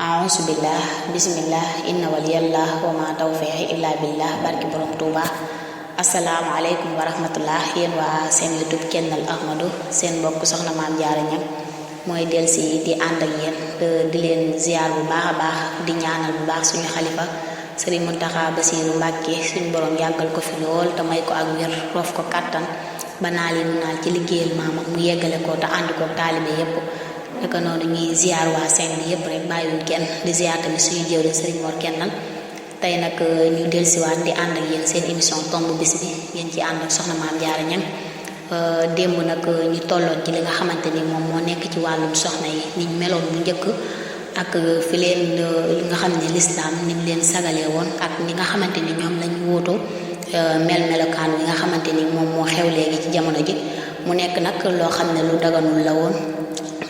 a'uuzu billah bismillah inna waliyallah wa ma tawfiqi illa billah barki borom Tuuba. Asalaamaaleykum wa rahmatullah yéen waa seen YouTube Kennal Ahmadou seen mbokk soxna Maam Jaara Ñaŋ mooy delsi di ànd ak yéen di leen ziar bu baax a baax di ñaanal bu baax suñu xalifa Sëriñ Muntaxa Basiiru Mbàkke suñu borom yàggal ko fi lool te may ko ak wér roof ko kàttan ba naal yi mu naal ci liggéeyal maamam mu yeggale ko te ànd ko taalibe yépp naka noonu ñuy ziar waa seen bi yépp rek bàyyiwuñ kenn di ziar tamit suñu jëwriñ Sëriñ Mor Kennal tey nag ñu delsiwaat di ànd ak yéen seen émission tomb bis bi ngeen ci ànd ak soxna Maam Jaara Ñaŋ démb nag ñu tolloon ci li nga xamante ni moom moo nekk ci wàllum soxna yi niñ meloon bu njëkk ak fi leen li nga xam ne lislaam ni mu leen sagalee woon ak ni nga xamante ni ñoom lañ wóotu melokaan wi nga xamante ni moom moo xew léegi ci jamono ji mu nekk nag loo xam ne lu daganul la woon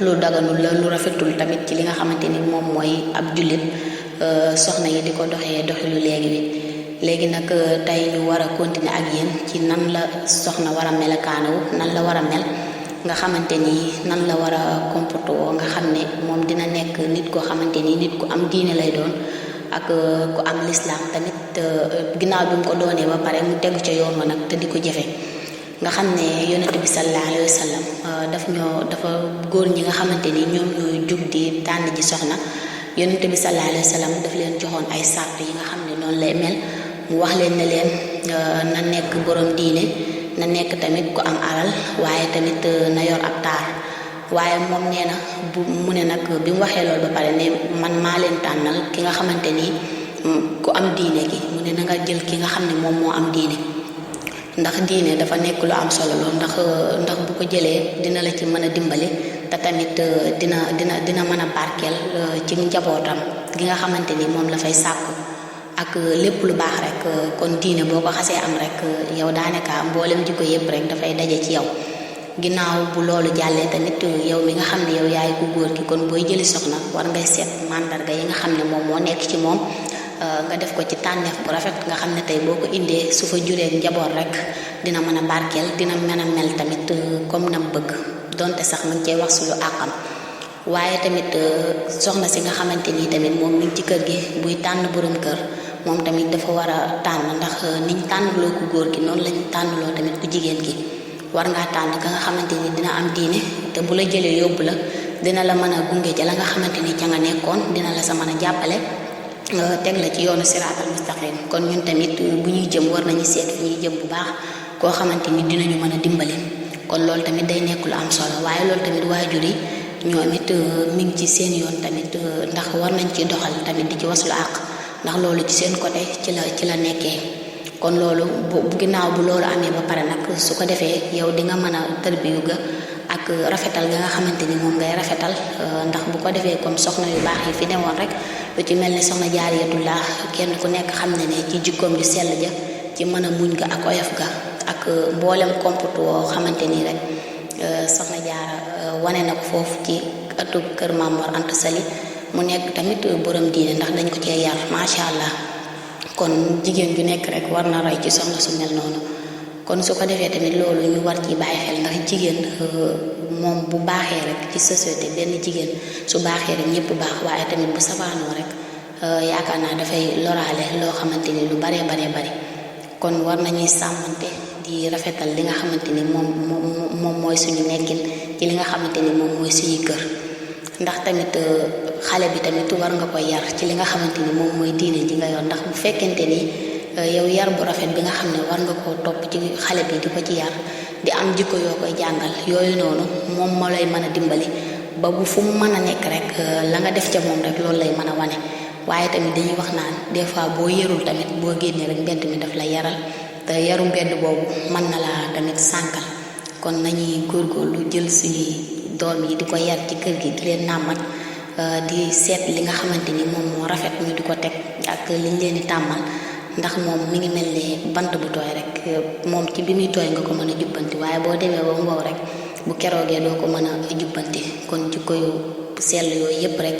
lu daganul la lu rafetul tamit ci li nga xamante ni moom mooy ab jullit soxna yi di ko doxee doxilu léegi nag tey ñu war a continuer ak yéen ci nan la soxna war a melakaanawu nan la war a mel nga xamante ni nan la war a comporter woo nga xam ne moom dina nekk nit koo xamante ni nit ku am diine lay doon ak ku am lislaam tamit ginnaaw bi mu ko doonee ba pare mu tegu ca yoon wa nag te di ko jëfe nga xam ne yonent bi sallallahu alayhi wa sallam dafa góor ñi nga xamante ni ñoom ñooy jug di tànn ji soxna yonent bi sallallahu alayhi wa sallam daf leen joxoon ay sàrt yi nga xam ne noonu lay mel mu wax leen ne leen na nekk borom diine na nekk tamit ku am alal waaye tamit na yor ab taar waaye moom nee na mu ne nag bi mu waxee loolu ba pare ne man maa leen tànnal ki nga xamante ni ku am diine gi mu ne na nga jël ki nga xam ne moom moo am diine ndax diine dafa nekk lu am solo lool ndax bu ko jëlee dina la ci mën a dimbali te tamit dina mën a barkeel ci njabootam gi nga xamante ni moom la fay sàkku ak lépp lu baax rek kon diine boo ko xasee am rek yow daanaka mboolem jikko yépp rek dafay daje ci yow ginnaaw bu loolu jàllee tamit yow mi nga xam ne yow yaay ku góor ki kon booy jëli soxna war ngay seet mandarga yi nga xam ne moom moo nekk ci moom nga def ko ci tànneef bu rafet nga xam ne tey boo ko indee su fa juree njaboot rek dina mën a barkeel dina mën a mel tamit comme nam bëgg donte sax mu ngi cee wax suñu àqam waaye tamit soxna si nga xamante ni tamit moom mi ngi ci kër gi buy tànn borom kër moom tamit dafa war a tànn ndax niñ tànnloo ku góor gi noonu lañ tànnloo tamit ku jigéen gi war ngaa tànn ka nga xamante ni dina am diine te bu la jëlee yóbbu la dina la mën a gunge ca la nga xamante ni ca nga nekkoon dina la sa mën a jàppale teg la ci yoonu siraatal mustaqim kon ñun tamit bu ñuy jëm war nañu seet fi ñuy jëm bu baax koo xamante ni dinañu mën a dimbali kon loolu tamit day nekk lu am solo waaye loolu tamit waajur yi ñoom it mi ngi ci seen yoon tamit ndax war nañ ci doxal tamit di ci waslu àq ndax loolu ci seen côté ci la nekkee kon loolu bu ginnaaw bu loolu amee ba pare nag su ko defee yow di nga mën a tërbiyu ga ak rafetal ga nga xamante ni moom ngay rafetal ndax bu ko defee comme soxna yu baax yi fi newoon rek lu ci mel ni soxna Jaariyatullah kenn ku nekk xam ne ci jikkoom ju sell ja ci mën a muñ ga ak oyof ga ak mboolem comporte woo xamante ni rek soxna Jaara wane na ko foofu ci ëttub kër Maam Mor Anta Sali mu nekk tamit borom diine ndax dañ ko cee yar macha allah kon jigéen ju nekk rek war na roy ci soxna su mel noonu kon su ko defee tamit loolu ñu war ci bàyyi xel ndax jigéen moom bu baaxee rek ci société benn jigéen su baaxee rek ñëpp baax waaye tamit bu safaanoo rek yaakaar naa dafay loraale loo xamante ni lu baree bari kon war nañuy sàmmante di rafetal li nga xamante ni moom mooy suñu nekkin ci li nga xamante ni moom mooy suñuy kër ndax tamit xale bi tamit war nga koy yar ci li nga xamante ni moom mooy diine ji nga yor ndax bu fekkente ni yow yar bu rafet bi nga xam ne war nga koo topp ci xale bi di ko ci yar di am jikko yoo koy jàngal yooyu noonu moom moo lay mën a dimbali ba bu fu mu mën a nekk rek la nga def ca moom rek loolu lay mën a wane waaye tamit dañuy wax naan des fois boo yarul tamit boo génnee rek mbedd mi daf la yaral te yaru mbedd boobu mën na laa tamit sànkal kon nañuy góorgóorlu jël suñuy doom yi di ko yar ci kër gi di leen nàmmat di seet li nga xamante ni moom moo rafet ñu di ko teg ak liñ leen di tàmmal ndax moom mi ngi mel ne bant bu tooy rek moom ci bi muy tooy nga ko mën a jubbanti waaye boo demee ba mu wow rek bu keroogee doo ko mën a jubbanti kon jikko yu sell yooyu yépp rek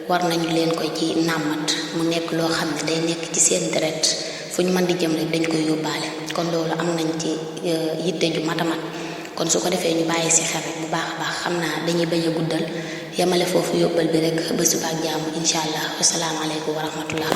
war nañu leen koy ci nàmmat mu nekk loo xam ne day nekk ci seen deret fu ñu mën di jëm rek dañ koy yóbbaale kon loolu am nañ ci yitte ju matamat kon su ko defee ñu bàyyi si xel rek bu baax a baax xam naa dañuy bañ a guddal yamale foofu yóbbal bi rek ba suba ak jàmm incha allah wasalaamaaleykum wa rahmatullah